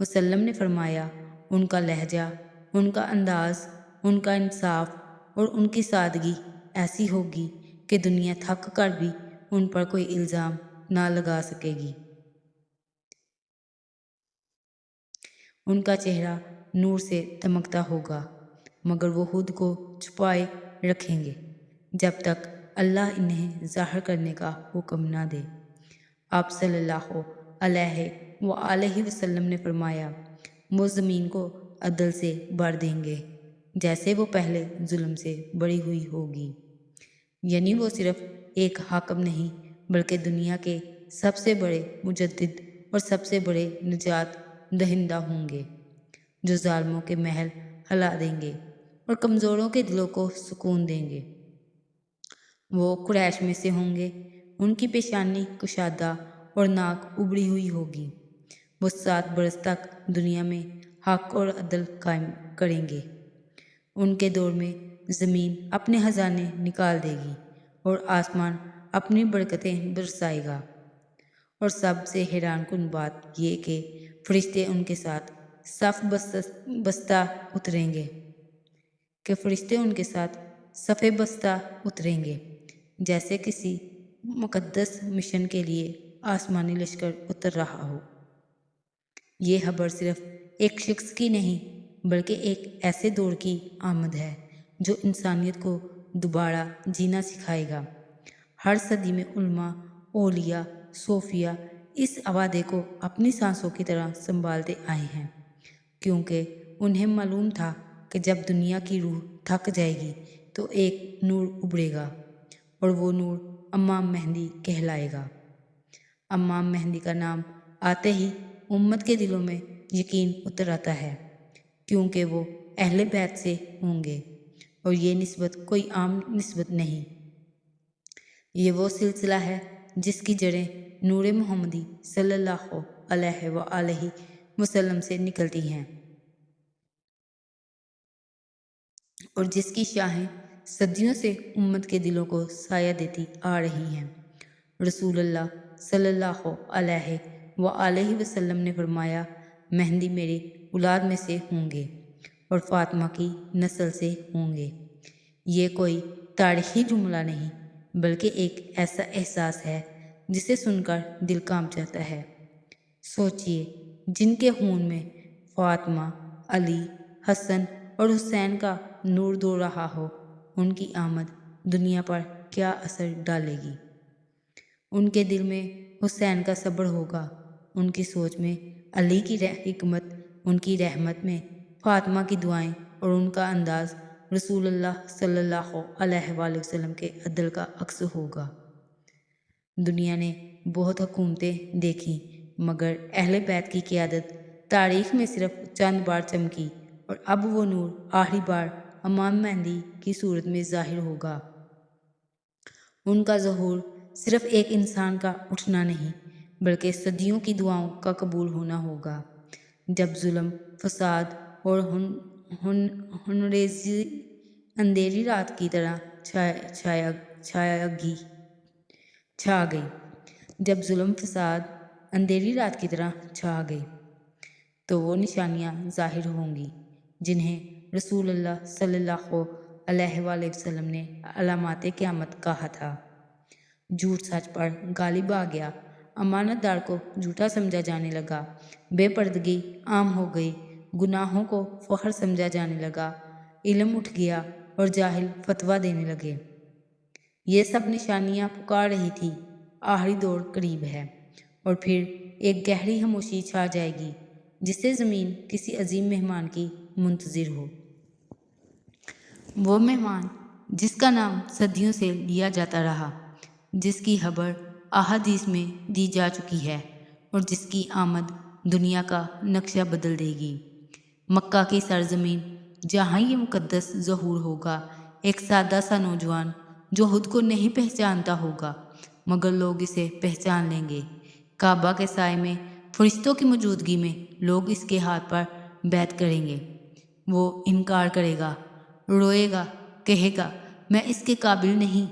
وسلم نے فرمایا، ان کا لہجہ، ان کا انداز، ان کا انصاف اور ان کی سادگی ایسی ہوگی کہ دنیا تھک کر بھی ان پر کوئی الزام نہ لگا سکے گی۔ ان کا چہرہ نور سے دمکتا ہوگا، مگر وہ خود کو چھپائے رکھیں گے جب تک اللہ انہیں ظاہر کرنے کا حکم نہ دے۔ آپ صلی اللہ علیہ وآلہ وسلم نے فرمایا، وہ زمین کو عدل سے بھر دیں گے جیسے وہ پہلے ظلم سے بھری ہوئی ہوگی، یعنی وہ صرف ایک حاکم نہیں بلکہ دنیا کے سب سے بڑے مجدد اور سب سے بڑے نجات دہندہ ہوں گے، جو ظالموں کے محل ہلا دیں گے اور کمزوروں کے دلوں کو سکون دیں گے۔ وہ قریش میں سے ہوں گے، ان کی پیشانی کشادہ اور ناک ابڑی ہوئی ہوگی۔ وہ 7 برس تک دنیا میں حق اور عدل قائم کریں گے۔ ان کے دور میں زمین اپنے خزانے نکال دے گی اور آسمان اپنی برکتیں برسائے گا، اور سب سے حیران کن بات یہ کہ فرشتے ان کے ساتھ صف بستہ اتریں گے جیسے کسی مقدس مشن کے لیے آسمانی لشکر اتر رہا ہو۔ یہ خبر صرف ایک شخص کی نہیں بلکہ ایک ایسے دور کی آمد ہے جو انسانیت کو دوبارہ جینا سکھائے گا۔ ہر صدی میں علماء، اولیاء، صوفیاء اس وعدے کو اپنی سانسوں کی طرح سنبھالتے آئے ہیں، کیونکہ انہیں معلوم تھا کہ جب دنیا کی روح تھک جائے گی تو ایک نور ابھرے گا، اور وہ نور امام مہدی کہلائے گا۔ امام مہدی کا نام آتے ہی امت کے دلوں میں یقین اتر آتا ہے، کیونکہ وہ اہل بیت سے ہوں گے، اور یہ نسبت کوئی عام نسبت نہیں، یہ وہ سلسلہ ہے جس کی جڑیں نور محمدی صلی اللہ علیہ وآلہ وسلم سے نکلتی ہیں اور جس کی شاخیں صدیوں سے امت کے دلوں کو سایہ دیتی آ رہی ہیں۔ رسول اللہ صلی اللہ علیہ وآلہ وسلم نے فرمایا، مہدی میری اولاد میں سے ہوں گے اور فاطمہ کی نسل سے ہوں گے۔ یہ کوئی تاریخی جملہ نہیں بلکہ ایک ایسا احساس ہے جسے سن کر دل کانپ جاتا ہے۔ سوچئے، جن کے خون میں فاطمہ، علی، حسن اور حسین کا نور دوڑ رہا ہو، ان کی آمد دنیا پر کیا اثر ڈالے گی۔ ان کے دل میں حسین کا صبر ہوگا، ان کی سوچ میں علی کی حکمت، ان کی رحمت میں فاطمہ کی دعائیں، اور ان کا انداز رسول اللہ صلی اللہ علیہ وآلہ وسلم کے عدل کا عکس ہوگا۔ دنیا نے بہت حکومتیں دیکھیں، مگر اہل بیت کی قیادت تاریخ میں صرف چند بار چمکی، اور اب وہ نور آخری بار امام مہدی کی صورت میں ظاہر ہوگا۔ ان کا ظہور صرف ایک انسان کا اٹھنا نہیں بلکہ صدیوں کی دعاؤں کا قبول ہونا ہوگا، جب ظلم، فساد اور خونریزی اندھیری رات کی طرح چھا گئی۔ جب ظلم، فساد اندھیری رات کی طرح چھا گئی تو وہ نشانیاں ظاہر ہوں گی جنہیں رسول اللہ صلی اللہ علیہ وآلہ وسلم نے علامات قیامت کہا تھا۔ جھوٹ سچ پر غالب آ گیا، امانت دار کو جھوٹا سمجھا جانے لگا، بے پردگی عام ہو گئی، گناہوں کو فخر سمجھا جانے لگا، علم اٹھ گیا اور جاہل فتویٰ دینے لگے۔ یہ سب نشانیاں پکار رہی تھی، آخری دور قریب ہے، اور پھر ایک گہری خاموشی چھا جائے گی جسے زمین کسی عظیم مہمان کی منتظر ہو۔ وہ مہمان جس کا نام صدیوں سے لیا جاتا رہا، جس کی خبر احادیث میں دی جا چکی ہے، اور جس کی آمد دنیا کا نقشہ بدل دے گی۔ مکہ کی سرزمین جہاں یہ مقدس ظہور ہوگا، ایک سادہ سا نوجوان جو خود کو نہیں پہچانتا ہوگا مگر لوگ اسے پہچان لیں گے۔ کعبہ کے سائے میں فرشتوں کی موجودگی میں لوگ اس کے ہاتھ پر بیعت کریں گے۔ وہ انکار کرے گا، روئے گا، کہے گا میں اس کے قابل نہیں،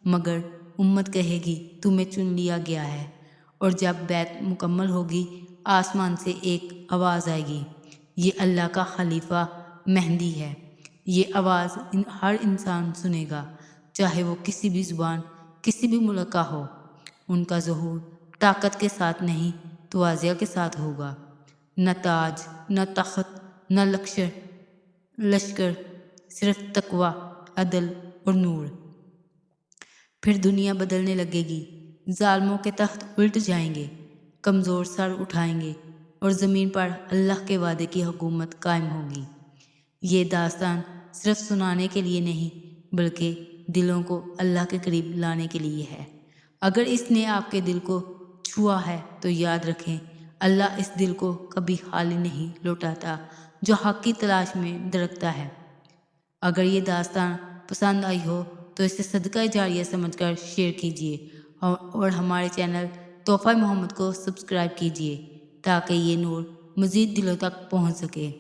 مگر امت کہے گی تمہیں چن لیا گیا ہے، اور جب بیعت مکمل ہوگی آسمان سے ایک آواز آئے گی، یہ اللہ کا خلیفہ مہدی ہے۔ یہ آواز ہر انسان سنے گا، چاہے وہ کسی بھی زبان، کسی بھی ملک کا ہو۔ ان کا ظہور طاقت کے ساتھ نہیں، تواضع کے ساتھ ہوگا۔ نہ تاج، نہ تخت، نہ لشکر، صرف تقوی، عدل اور نور۔ پھر دنیا بدلنے لگے گی، ظالموں کے تخت الٹ جائیں گے، کمزور سر اٹھائیں گے اور زمین پر اللہ کے وعدے کی حکومت قائم ہوگی۔ یہ داستان صرف سنانے کے لیے نہیں، بلکہ دلوں کو اللہ کے قریب لانے کے لیے ہے۔ اگر اس نے آپ کے دل کو چھوا ہے تو یاد رکھیں، اللہ اس دل کو کبھی خالی نہیں لوٹاتا جو حق کی تلاش میں درکتا ہے۔ اگر یہ داستان پسند آئی ہو تو اسے صدقہ جاریہ سمجھ کر شیئر کیجیے اور ہمارے چینل تحفہ محمد کو سبسکرائب کیجیے تاکہ یہ نور مزید دلوں تک پہنچ سکے۔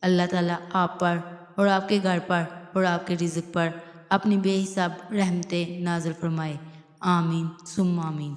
اللہ تعالیٰ آپ پر اور آپ کے گھر پر اور آپ کے رزق پر اپنی بے حساب رحمتیں نازل فرمائے۔ آمین ثم آمین۔